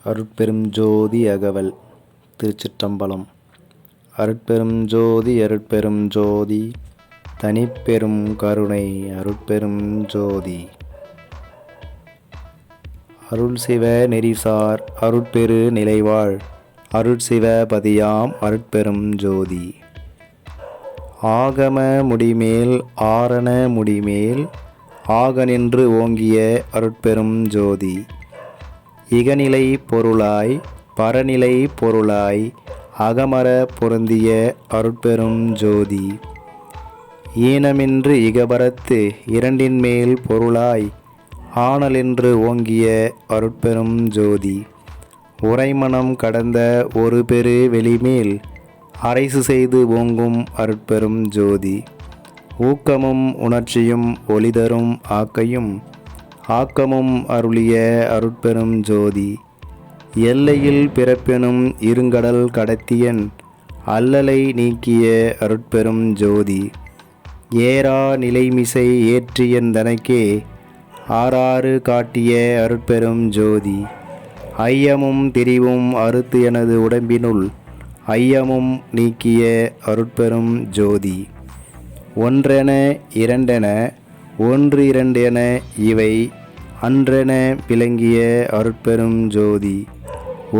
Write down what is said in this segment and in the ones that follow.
அருட்பெரும் ஜோதி அகவல். திருச்சிற்றம்பலம். அருட்பெரும் ஜோதி அருட்பெரும் ஜோதி தனிப்பெரும் கருணை அருட்பெரும் ஜோதி. அருள்சிவ நெறிசார் அருட்பெரு நிலைவாழ் அருட்சிவ பதியாம் அருட்பெரும் ஜோதி. ஆகம முடிமேல் ஆரண முடிமேல் ஆக நின்று ஓங்கிய அருட்பெரும் ஜோதி. இகநிலை பொருளாய் பரநிலை பொருளாய் அகமர பொருந்திய அருட்பெரும் ஜோதி. ஈனமின்று இகபரத்து இரண்டின்மேல் பொருளாய் ஆனலென்று ஓங்கிய அருட்பெரும் ஜோதி. உரைமனம் கடந்த ஒரு பெரு வெளிமேல் அரைசு செய்து ஓங்கும் அருட்பெரும் ஜோதி. ஊக்கமும் உணர்ச்சியும் ஒளிதரும் ஆக்கையும் ஆக்கமும் அருளிய அருட்பெரும் ஜோதி. எல்லையில் பிறப்பெனும் இருங்கடல் கடத்தியன் அல்லலை நீக்கிய அருட்பெரும் ஜோதி. ஏறா நிலைமிசை ஏற்றியன் தனக்கே ஆறாறு காட்டிய அருட்பெரும் ஜோதி. ஐயமும் திரிவும் அறுத்து எனது உடம்பினுள் ஐயமும் நீக்கிய அருட்பெரும் ஜோதி. ஒன்றென இரண்டென ஒன்று இரண்டு என இவை அன்றென விளங்கிய அருட்பெரும் ஜோதி.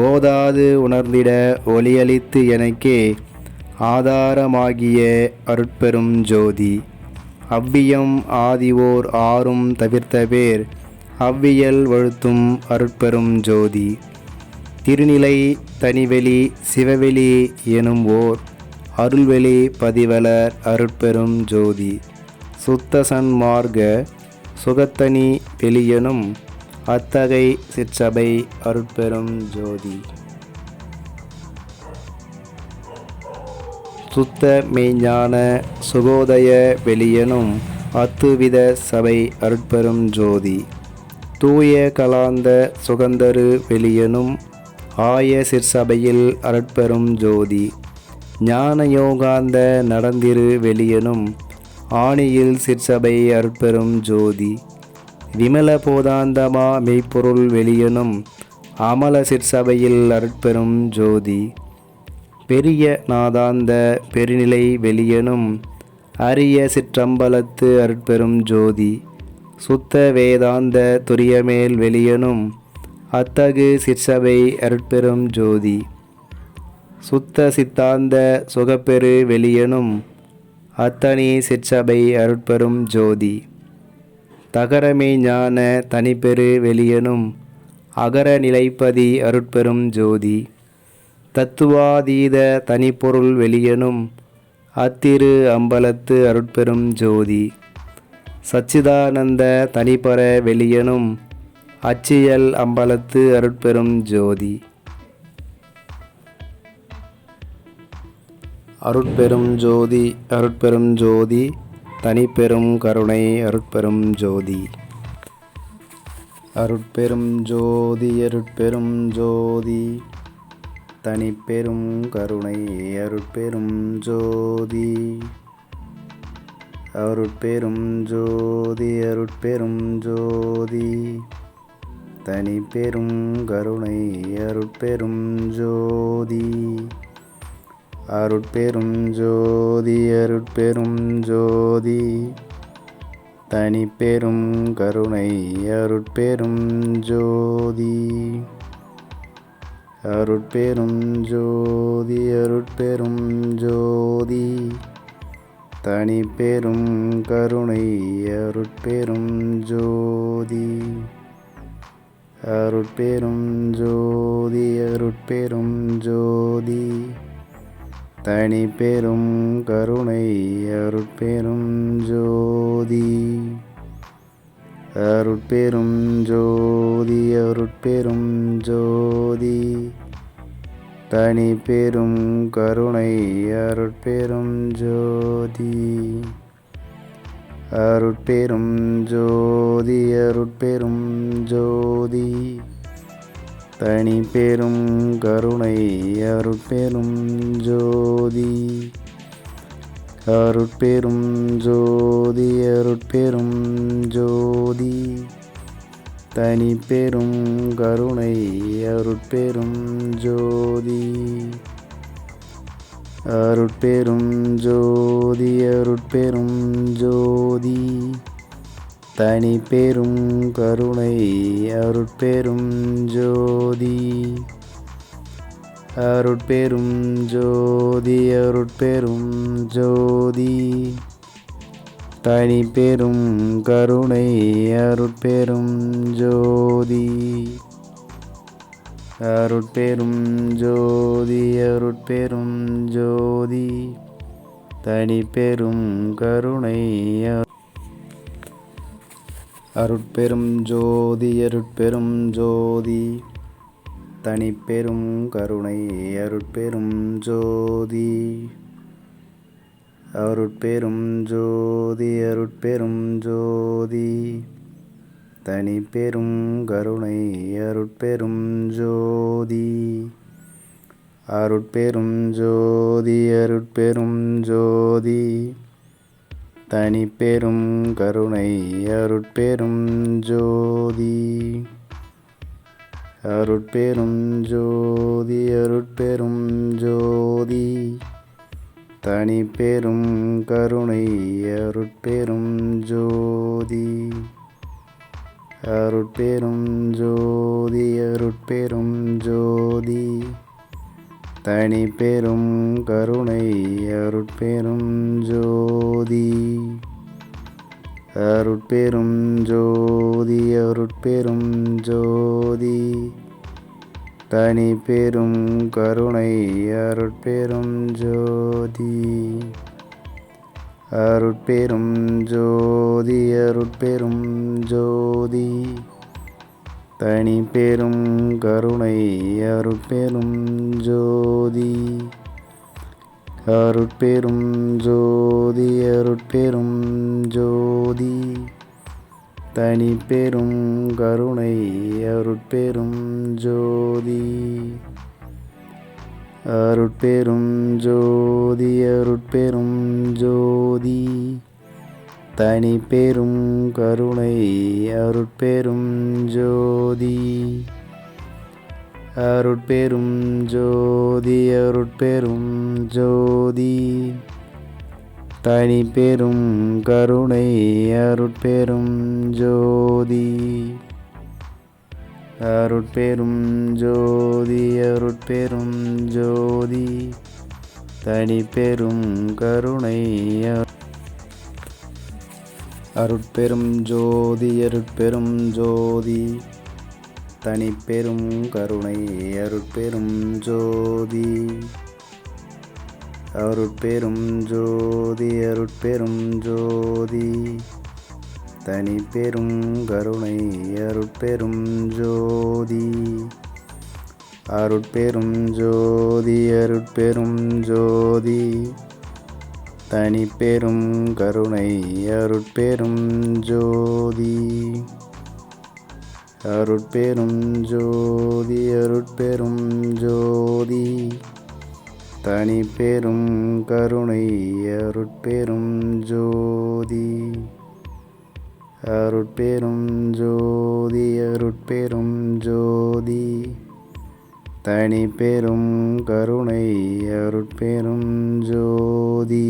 ஓதாது உணர்ந்திட ஒளியளித்து எனக்கே ஆதாரமாகிய அருட்பெரும் ஜோதி. அவ்வியம் ஆதிவோர் ஆறும் தவிர்த்த பேர் அவ்வியல் வழுத்தும் அருட்பெரும் ஜோதி. திருநிலை தனிவெளி சிவவெளி எனும் ஓர் அருள்வெளி பதிவலர் அருட்பெரும் ஜோதி. சுத்த சன்மார்க்க சுகத்தனி வெளியெனும் அத்தகை சிற்சபை அருட்பெரும் ஜோதி. சுத்த மெய்ஞான சுகோதய வெளியெனும் அத்துவித சபை அருட்பெரும் ஜோதி. தூய கலாந்த சுகந்தரு வெளியெனும் ஆய சிற்சபையில் அருட்பெரும் ஜோதி. ஞான யோகாந்த நடந்திரு வெளியெனும் ஆணியில் சிற்சபை அருட்பெரும் ஜோதி. விமல போதாந்தமா மெய்ப்பொருள் வெளியெனும் அமல சிற்சபையில் அருட்பெரும் ஜோதி. பெரிய நாதாந்த பெருநிலை வெளியெனும் அரிய சிற்றம்பலத்து அருட்பெரும் ஜோதி. சுத்த வேதாந்த துரியமேல் வெளியெனும் அத்தகு சிற்சபை அருட்பெரும் ஜோதி. சுத்த சித்தாந்த சுகப்பெரு வெளியெனும் அத்தனி சிற்சபை அருட்பெரும் ஜோதி. தகரமே ஞான தனிப்பெரு வெளியெனும் அகர நிலைப்பதி அருட்பெரும் ஜோதி. தத்துவாதீத தனிப்பொருள் வெளியெனும் அத்திரு அம்பலத்து அருட்பெரும் ஜோதி. சச்சிதானந்த தனிப்பர வெளியெனும் அச்சியல் அம்பலத்து அருட்பெரும் ஜோதி. அருட்பெரும் ஜோதி அருட்பெரும் ஜோதி தனிப்பெரும் கருணை அருட்பெரும் ஜோதி. அருட்பெரும் ஜோதி அருட்பெரும் ஜோதி தனிப்பெரும் கருணை அருட்பெரும் ஜோதி. அருட்பெரும் ஜோதி அருட்பெரும் ஜோதி தனிப்பெரும் கருணை அருட்பெரும் ஜோதி. அருட்பெரும் ஜோதி அருட்பெரும் ஜோதி தனிப்பெரும் கருணை அருட்பெரும் ஜோதி. அருட்பெரும் ஜோதி அருட்பெரும் ஜோதி தனிப்பெரும் கருணை அருட்பெரும் ஜோதி. அருட்பெரும் ஜோதி அருட்பெரும் ஜோதி தனிப்பெரும் கருணை அருட்பெரும் ஜோதி. அருட்பெரும் ஜோதி அருட்பெரும் ஜோதி தனிப்பெரும் கருணை அருட்பெரும் ஜோதி. அருட்பெரும் ஜோதி அருட்பெரும் ஜோதி தனிப்பெரும் கருணை அருட்பெரும் ஜோதி. அருட்பெரும் ஜோதி அருட்பெரும் ஜோதி தனி பெரும் கருணை அருட்பெரும் ஜோதி. அருட்பெரும் ஜோதி அருட்பெரும் ஜோதி. தனி பெரும் கருணை அருட்பெரும் ஜோதி. அருட்பெரும் ஜோதி அருட்பெரும் ஜோதி. தனி பெரும் கருணை அருட்பெரும் ஜோதி. அருட்பெரும் ஜோதி அருட்பெரும் ஜோதி. தனி பெரும் கருணை அருட்பெரும் ஜோதி அருட்பெரும் ஜோதி. தனி பெரும் கருணை அருட்பெரும் ஜோதி. அருட்பெரும் ஜோதி அருட்பெரும் ஜோதி. தனி பெரும் கருணை அருட்பெரும் ஜோதி. அருட்பெரும் ஜோதி அருட்பெரும் ஜோதி. தனி பெரும் கருணை அருட்பெரும் ஜோதி. அருட்பெரும் ஜோதி அருட்பெரும் ஜோதி. தனி பெரும் கருணை அருட்பெரும் ஜோதி. அருட்பெரும் ஜோதி அருட்பெரும் ஜோதி. தனி பெரும் கருணை அருட்பெரும் ஜோதி. அருட்பெரும் ஜோதி அருட்பெரும் ஜோதி. தனி பெரும் கருணை அருட்பெரும் ஜோதி. அருட்பெரும் ஜோதி அருட்பெரும் ஜோதி. தனி பெரும் கருணை அருட்பெரும் ஜோதி. அருட்பெரும் ஜோதி அருட்பெரும் ஜோதி. தனி பெரும் கருணை அருட்பெரும் ஜோதி. அருட்பெரும் ஜோதி அருட்பெரும் ஜோதி. தனி பெரும் கருணை அருட்பெரும் ஜோதி. அருட்பெரும் ஜோதி அருட்பெரும் ஜோதி. தனி பெரும் கருணை அருட்பெரும் ஜோதி. அருட்பெரும் ஜோதி அருட்பெரும் ஜோதி. தனி பெரும் கருணை அருட்பெரும் ஜோதி அருட்பெரும் ஜோதி. தனி பெரும் கருணை அருட்பெரும் ஜோதி. அருட்பெரும் ஜோதி அருட்பெரும் ஜோதி. தனி பெரும் கருணை அருட்பெரும் ஜோதி. அருட்பெரும் ஜோதி அருட்பெரும் ஜோதி. தனி பெரும் கருணை அருட்பெரும் ஜோதி. அருட்பெரும் ஜோதி அருட்பெரும் ஜோதி. தனி பெரும் கருணை அருட்பெரும் ஜோதி. அருட்பெரும் ஜோதி அருட்பெரும் ஜோதி. தனி பெரும் கருணை அருட்பெரும் ஜோதி.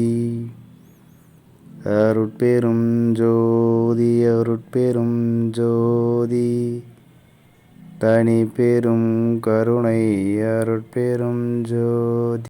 அருட்பெரும் ஜோதி அருட்பெரும் ஜோதி. தனி பெரும் கருணை அருட்பெரும் ஜோதி.